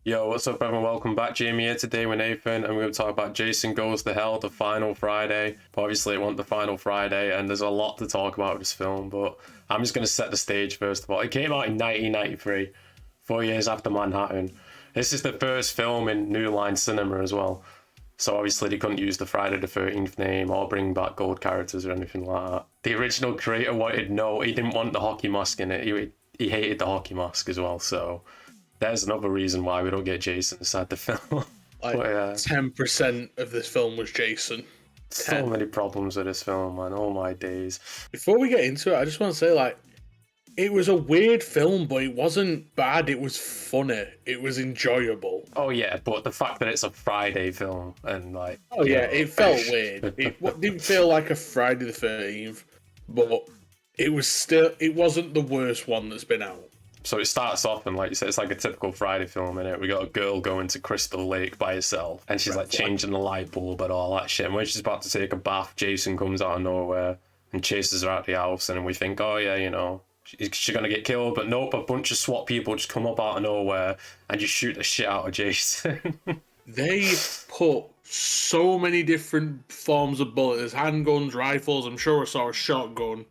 Yo, what's up, everyone? Welcome back. Jamie here today with Nathan, and we're going to talk about Jason Goes to Hell, the final Friday. But obviously, it wasn't the final Friday, and there's a lot to talk about with this film, but I'm just going to set the stage first of all. It came out in 1993, 4 years after Manhattan. This is the first film in New Line Cinema as well. So obviously, they couldn't use the Friday the 13th name or bring back gold characters or anything like that. The original creator wanted he didn't want the hockey mask in it. He hated the hockey mask as well, so there's another reason why we don't get Jason inside the film. Like, 10% of this film was Jason. So many problems with this film, man. Oh my days. Before we get into it, I just want to say, it was a weird film, but it wasn't bad. It was funny. It was enjoyable. Oh yeah, but the fact that it's a Friday film and it felt weird. It didn't feel like a Friday the 13th, but it wasn't the worst one that's been out. So it starts off and, like you said, it's like a typical Friday film, innit? We got a girl going to Crystal Lake by herself, and she's changing the light bulb and all that shit. And when she's about to take a bath, Jason comes out of nowhere and chases her out the house, and we think, oh yeah, she's gonna get killed, but nope, a bunch of SWAT people just come up out of nowhere and just shoot the shit out of Jason. They put so many different forms of bullets, handguns, rifles, I'm sure I saw a shotgun.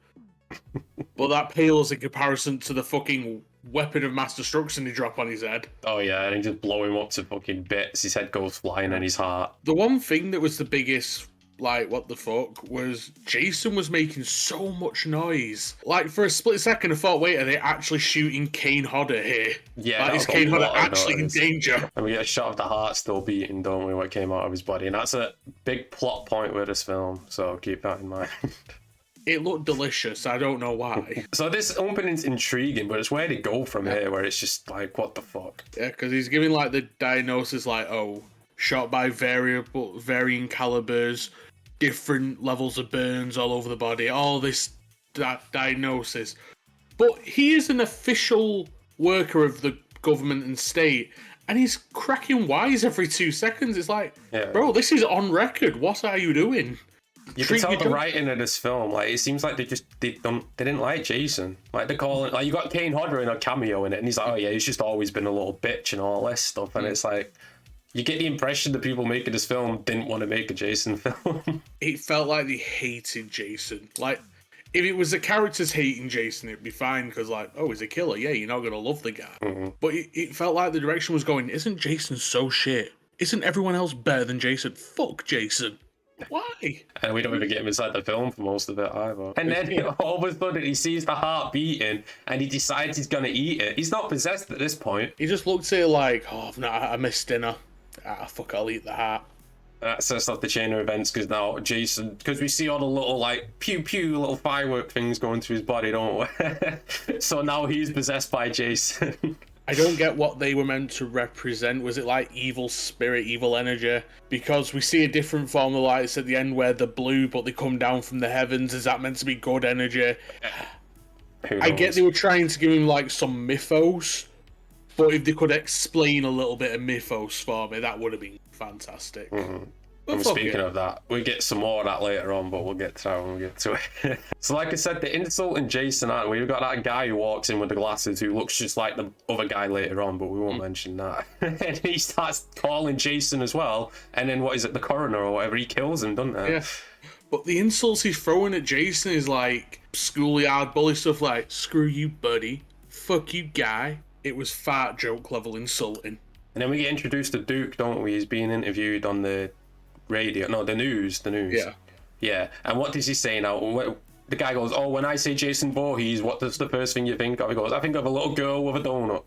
But that pales in comparison to the fucking weapon of mass destruction he dropped on his head. Oh yeah, and he just blow him up to fucking bits. His head goes flying and his heart. The one thing that was the biggest, what the fuck, was Jason was making so much noise. For a split second, I thought, wait, are they actually shooting Kane Hodder here? Yeah, is Kane Hodder actually in danger? And we get a shot of the heart still beating, don't we, what came out of his body. And that's a big plot point with this film, so keep that in mind. It looked delicious. I don't know why. So this opening's intriguing, but it's where to go from here, where it's just what the fuck? Yeah, because he's giving the diagnosis shot by varying calibers, different levels of burns all over the body, all this diagnosis. But he is an official worker of the government and state, and he's cracking wise every 2 seconds. It's bro, this is on record. What are you doing? You can tell the writing of this film. It seems like they didn't like Jason. They call it you got Kane Hodder in a cameo in it, and he's like, oh yeah, he's just always been a little bitch and all this stuff. And it's you get the impression the people making this film didn't want to make a Jason film. It felt like they hated Jason. If it was the characters hating Jason, it'd be fine because he's a killer. Yeah, you're not gonna love the guy. Mm-hmm. But it felt like the direction was going, isn't Jason so shit? Isn't everyone else better than Jason? Fuck Jason. Why? And we don't even get him inside the film for most of it either. And then all of a sudden he sees the heart beating and he decides he's gonna eat it. He's not possessed at this point. He just looked at it I missed dinner. Fuck, I'll eat the heart. That sets off the chain of events because now Jason, because we see all the little pew pew little firework things going through his body, don't we? So now he's possessed by Jason. I don't get what they were meant to represent. Was it evil spirit, evil energy? Because we see a different form of lights at the end where they're blue, but they come down from the heavens. Is that meant to be good energy? I get they were trying to give him some mythos, but if they could explain a little bit of mythos for me, that would have been fantastic. Mm-hmm. And speaking of that, we get some more of that later on, but we'll get to that when we get to it. So like I said, the insult in Jason, aren't we? We've got that guy who walks in with the glasses who looks just like the other guy later on, but we won't mention that. And he starts calling Jason as well, and then the coroner or whatever, he kills him, doesn't he? Yeah. But the insults he's throwing at Jason is schoolyard bully stuff screw you, buddy. Fuck you, guy. It was fart joke level insulting. And then we get introduced to Duke, don't we? He's being interviewed on the radio, no, the news. Yeah. And what does he say now? The guy goes, oh, when I say Jason Voorhees, what does the first thing you think of? He goes, I think of a little girl with a donut.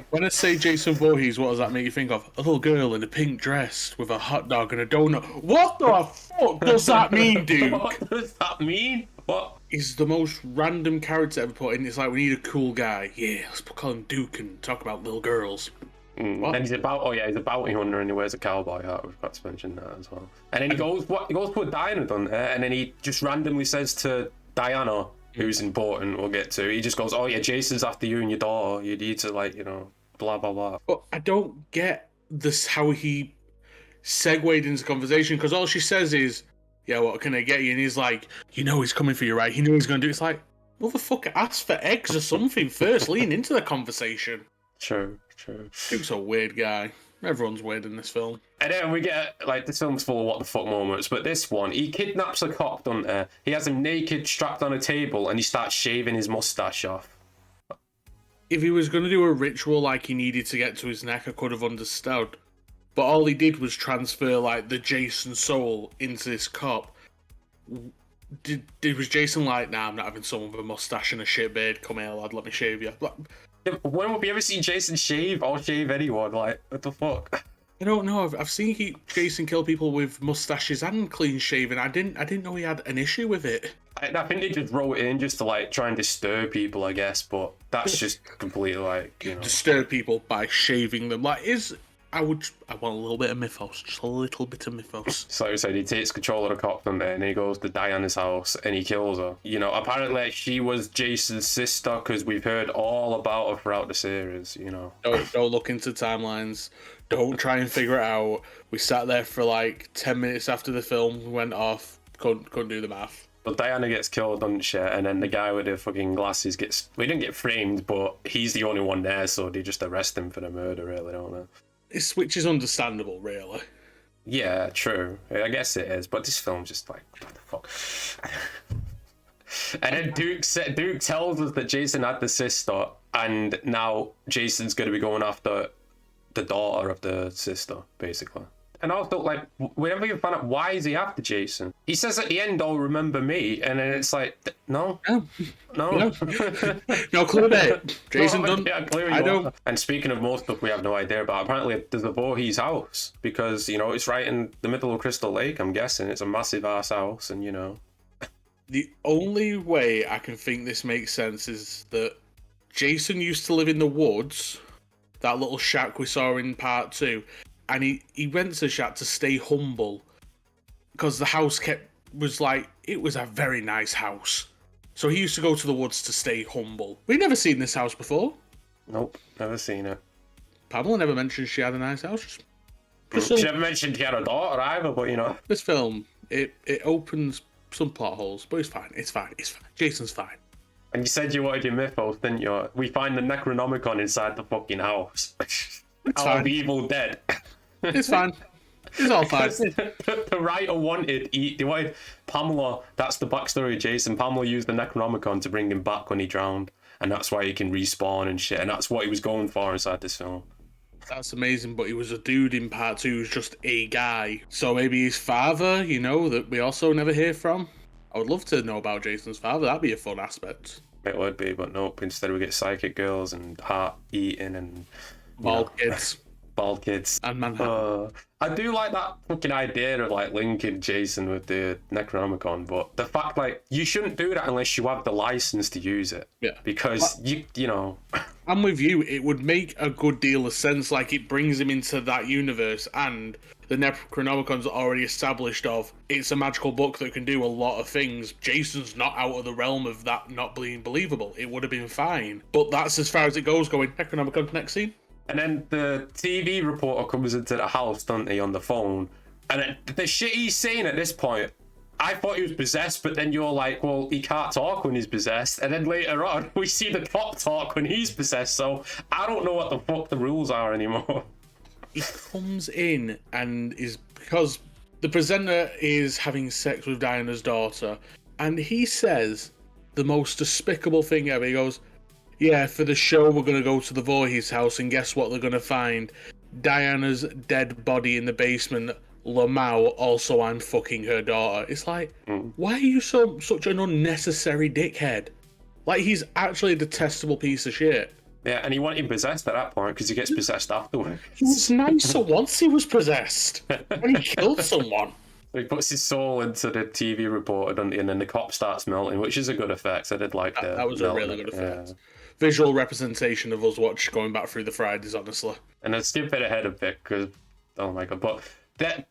When I say Jason Voorhees, what does that make you think of? A little girl in a pink dress with a hot dog and a donut. What the fuck does that mean, dude? What does that mean? What? He's the most random character ever put in. It's we need a cool guy. Yeah, let's call him Duke and talk about little girls. And he's a bounty hunter and he wears a cowboy hat. We've got to mention that as well. And then he goes to a diner, doesn't he? And then he just randomly says to Diana, who's important, we'll get to, he just goes, oh yeah, Jason's after you and your daughter. You need to blah, blah, blah. But I don't get this, how he segued into conversation, because all she says is, yeah, what can I get you? And he's like, he's coming for you, right? He knew he's going to do it. It's motherfucker, ask for eggs or something first. Lean into the conversation. True. True. Duke's a weird guy. Everyone's weird in this film. And then we get, like, this film's full of what the fuck moments, but this one, he kidnaps a cop, doesn't he? He has him naked, strapped on a table, and he starts shaving his mustache off. If he was going to do a ritual like he needed to get to his neck, I could have understood. But all he did was transfer, like, the Jason soul into this cop. Was Jason like, nah, I'm not having someone with a mustache and a shit beard. Come here, lad, let me shave you. Like, Yeah, when have we ever seen Jason shave or shave anyone? Like, what the fuck? I don't know. I've seen Jason kill people with mustaches and clean shaven. I didn't know he had an issue with it. I think they just wrote it in just to, like, try and disturb people, I guess, but that's just completely, like, you know. Disturb people by shaving them. Like, I want a little bit of mythos, just a little bit of mythos. So like I said, he takes control of the cop from there and he goes to Diana's house and he kills her. You know, apparently she was Jason's sister because we've heard all about her throughout the series, you know. Don't look into timelines. Don't try and figure it out. We sat there for like 10 minutes after the film went off. Couldn't do the math. But Diana gets killed, doesn't she? And then the guy with the fucking glasses gets... We didn't get framed, but he's the only one there, so they just arrest him for the murder, really, don't they? Which is understandable, really. Yeah, true. I guess it is, but this film's just like, what the fuck? And then Duke tells us that Jason had the sister, and now Jason's going to be going after the daughter of the sister, basically. And also, like, whenever you find out why is he after Jason, he says at the end, "Oh, remember me," and then it's like, no. No clue, mate. Jason done. Yeah, clearly I don't. And speaking of most stuff we have no idea about, apparently there's a Voorhees house because, you know, it's right in the middle of Crystal Lake. I'm guessing it's a massive ass house, and you know. The only way I can think this makes sense is that Jason used to live in the woods, that little shack we saw in part 2. And he went to the shack to stay humble because the house was a very nice house. So he used to go to the woods to stay humble. We'd never seen this house before. Nope, never seen it. Pamela never mentioned she had a nice house. She never mentioned she had a daughter either, but you know. This film, it opens some plot holes, but it's fine. It's fine. Jason's fine. And you said you wanted your mythos, didn't you? We find the Necronomicon inside the fucking house. It's fine. The Evil Dead. It's fine. It's all fine. The writer wanted Pamela. That's the backstory of Jason. Pamela used the Necronomicon to bring him back when he drowned, and that's why he can respawn and shit. And that's what he was going for inside this film. That's amazing, but he was a dude in part 2 who's just a guy. So maybe his father, you know, that we also never hear from. I would love to know about Jason's father. That'd be a fun aspect. It would be, but nope. Instead, we get psychic girls and heart eating and bald kids. Bald kids. And Manhattan. I do like that fucking idea of like linking Jason with the Necronomicon, but the fact like you shouldn't do that unless you have the license to use it. Yeah. Because you know. I'm with you. It would make a good deal of sense. Like it brings him into that universe, and the Necronomicon's already established of it's a magical book that can do a lot of things. Jason's not out of the realm of that not being believable. It would have been fine. But that's as far as it goes. Going Necronomicon next scene. And then the TV reporter comes into the house, doesn't he, on the phone? And the shit he's saying at this point, I thought he was possessed, but then you're like, well, he can't talk when he's possessed. And then later on, we see the cop talk when he's possessed, so I don't know what the fuck the rules are anymore. He comes in and is, because the presenter is having sex with Diana's daughter, and he says the most despicable thing ever. He goes, yeah, for the show, we're going to go to the Voorhees house, and guess what they're going to find? Diana's dead body in the basement. Lamau, also I'm fucking her daughter. It's like, why are you such an unnecessary dickhead? Like, he's actually a detestable piece of shit. Yeah, and he wasn't even possessed at that point, because he gets possessed afterwards. He was nicer once he was possessed, when he killed someone. He puts his soul into the TV reporter, doesn't he? And then the cop starts melting, which is a good effect. I did like that. That was a really good effect. Yeah. Visual representation of us going back through the Fridays, honestly. And I'd skip it ahead a bit because, oh my god! But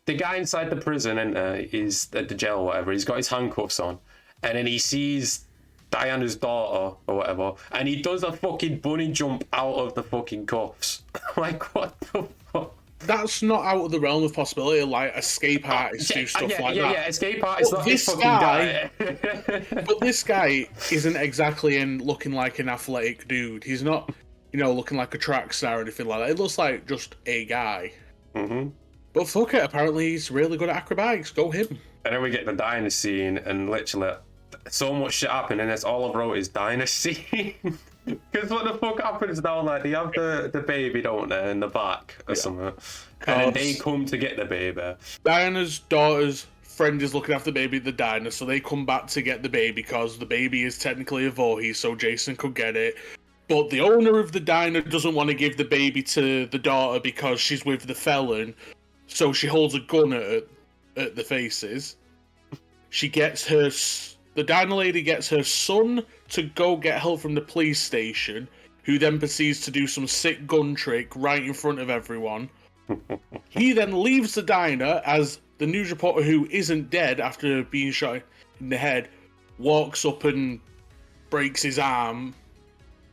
the guy inside the prison and is at the jail or whatever. He's got his handcuffs on, and then he sees Diana's daughter or whatever, and he does a fucking bunny jump out of the fucking cuffs. Like what the fuck? That's not out of the realm of possibility. Like escape artists do stuff like that. Yeah, escape artists. But this guy, but this guy isn't exactly looking like an athletic dude. He's not looking like a track star or anything like that. It looks like just a guy. Mm-hmm. But fuck it, apparently he's really good at acrobatics. Go him. And then we get the diner scene, and literally so much shit happened, and it's all I wrote is diner scene. Because what the fuck happens now? Like, they have the baby, don't they, in the back or something. And then they come to get the baby. Diana's daughter's friend is looking after the baby at the diner, so they come back to get the baby because the baby is technically a Voorhees, so Jason could get it. But the owner of the diner doesn't want to give the baby to the daughter because she's with the felon, so she holds a gun at the faces. The diner lady gets her son to go get help from the police station, who then proceeds to do some sick gun trick right in front of everyone. He then leaves the diner as the news reporter, who isn't dead after being shot in the head, walks up and breaks his arm.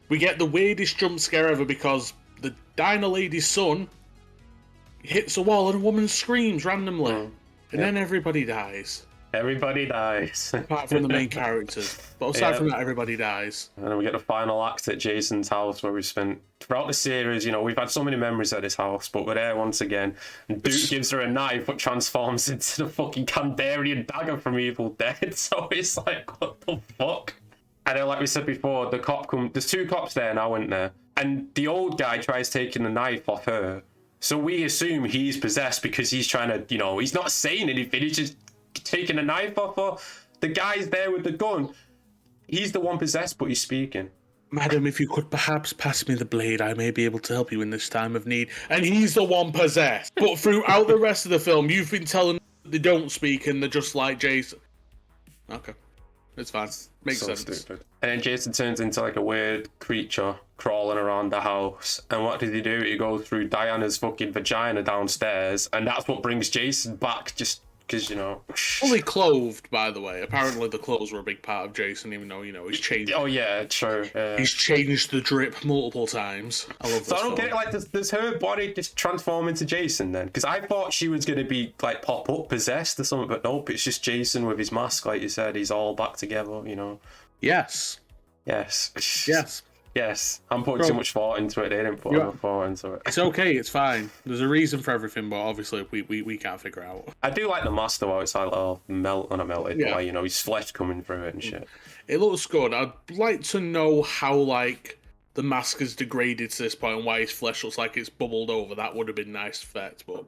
We get the weirdest jump scare ever because the diner lady's son hits a wall and a woman screams randomly. And then everybody dies. Everybody dies. Apart from the main characters. But aside from that, everybody dies. And then we get the final act at Jason's house, where we've spent, throughout the series, we've had so many memories at his house, but we're there once again. And Duke gives her a knife, but transforms into the fucking Kandarian dagger from Evil Dead. So it's like, what the fuck? And then, like we said before, there's two cops there now, isn't there? And the old guy tries taking the knife off her. So we assume he's possessed because he's trying to, he's not saying anything, he's just taking a knife off her. The guy's there with the gun. He's the one possessed, but he's speaking. Madam, if you could perhaps pass me the blade, I may be able to help you in this time of need. And he's the one possessed. But throughout the rest of the film, you've been telling them they don't speak and they're just like Jason. Okay. It's fine. Makes sense. Stupid. And then Jason turns into like a weird creature crawling around the house. And what does he do? He goes through Diana's fucking vagina downstairs. And that's what brings Jason back, just because, Fully clothed, by the way. Apparently the clothes were a big part of Jason, even though, he's changed. Oh, yeah, true. He's changed the drip multiple times. I love this. So I don't get it, like, does her body just transform into Jason then? Because I thought she was going to be, like, pop up, possessed or something, but nope, it's just Jason with his mask, like you said. He's all back together, Yes. Yes. Yes. Yes. I'm putting too much thought into it. They didn't put enough thought into it. It's okay, it's fine. There's a reason for everything, but obviously we can't figure out. I do like the mask though. It's like, melted, but like, his flesh coming through it and shit. It looks good. I'd like to know how, like, the mask has degraded to this point and why his flesh looks like it's bubbled over. That would have been nice effect, but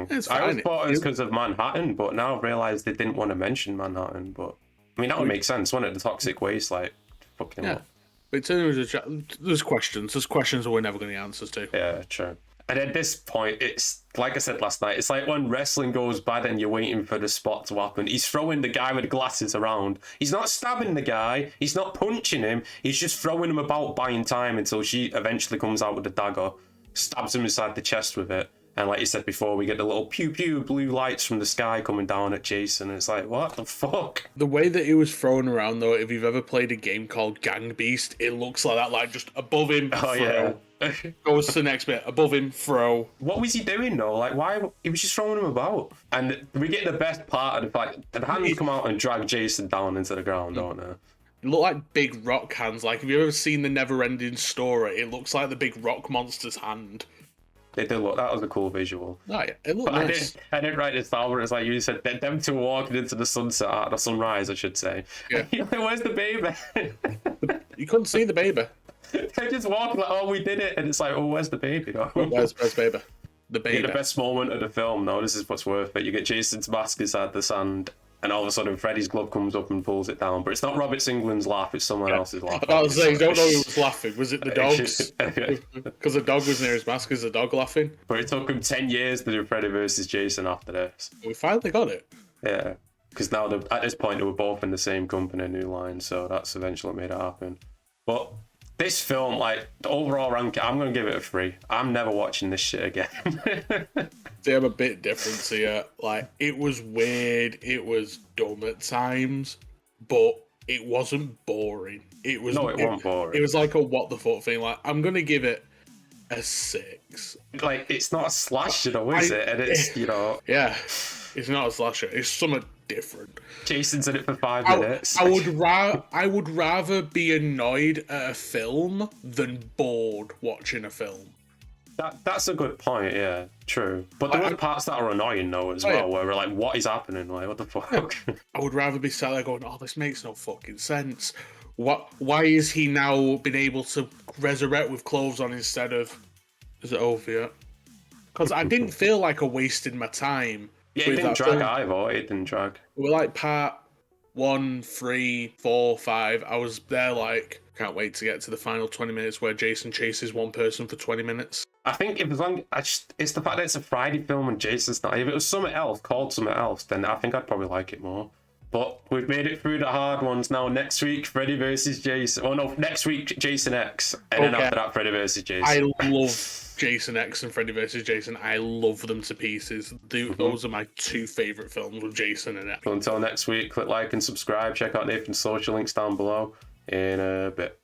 it's fine. I always thought it was because of Manhattan, but now I've realised they didn't want to mention Manhattan. But I mean, that would make sense, wouldn't it? The toxic waste, like, fucking up. But there's questions. There's questions that we're never going to get answers to. Yeah, true. And at this point, it's like I said last night, it's like when wrestling goes bad and you're waiting for the spot to happen. He's throwing the guy with glasses around. He's not stabbing the guy. He's not punching him. He's just throwing him about, buying time until she eventually comes out with the dagger, stabs him inside the chest with it. And like you said before, we get the little pew-pew blue lights from the sky coming down at Jason. And it's like, what the fuck? The way that it was thrown around, though, if you've ever played a game called Gang Beast, it looks like that, like just above him, throw. Yeah. Goes to the next bit, above him, throw. What was he doing, though? Like, why? He was just throwing him about. And we get the best part of the fact the hands come out and drag Jason down into the ground, don't they? It look like big rock hands. Like, have you ever seen the Never-Ending Story? It looks like the big rock monster's hand. They did look. That was a cool visual. Oh, yeah. It looked nice. I didn't write this down, but it's like you said, them two walking into the sunset, the sunrise, I should say. Yeah. Where's the baby? You couldn't see the baby. They're just walking like, oh, we did it, and it's like, oh, where's the baby? Though? Where's baby? The baby. The best moment of the film, though. This is what's worth it. You get Jason's mask inside the sand. And all of a sudden, Freddy's glove comes up and pulls it down. But it's not Robert Englund's laugh, it's someone else's laugh. I was saying, don't know who was laughing. Was it the dogs? Because the dog was near his mask. Is the dog laughing? But it took him 10 years to do Freddy versus Jason after this. We finally got it. Yeah. Because now, at this point, they were both in the same company, New Line. So that's eventually made it happen. But this film, like, the overall ranking, I'm going to give it a 3. I'm never watching this shit again. See, I'm a bit different to you. Like, it was weird, it was dumb at times, but it wasn't boring. It wasn't boring. It was like a what the fuck thing. Like, I'm gonna give it a 6. Like, it's not a slasher though, is it? And it's, Yeah, it's not a slasher. It's something different. Jason's in it for 5 minutes. I would rather be annoyed at a film than bored watching a film. That's a good point, yeah, true. But there are parts that are annoying though as well, where we're like, what is happening? Like, what the fuck? I would rather be sat there going, oh, this makes no fucking sense. Why is he now been able to resurrect with clothes on instead of... Is it over yet? Because I didn't feel like I wasted my time. Yeah, it didn't drag either. It didn't drag. We're like part 1, 3, 4, 5. I was there like, can't wait to get to the final 20 minutes where Jason chases one person for 20 minutes. I think it's the fact that it's a Friday film and Jason's not. If it was something else, called something else, then I think I'd probably like it more. But we've made it through the hard ones now. Next week, Freddy versus Jason. Oh no, next week, Jason X. And then after that, Freddy versus Jason. I love Jason X and Freddy versus Jason. I love them to pieces. Those are my 2 favourite films with Jason in it. So until next week, click like and subscribe. Check out Nathan's social links down below in a bit.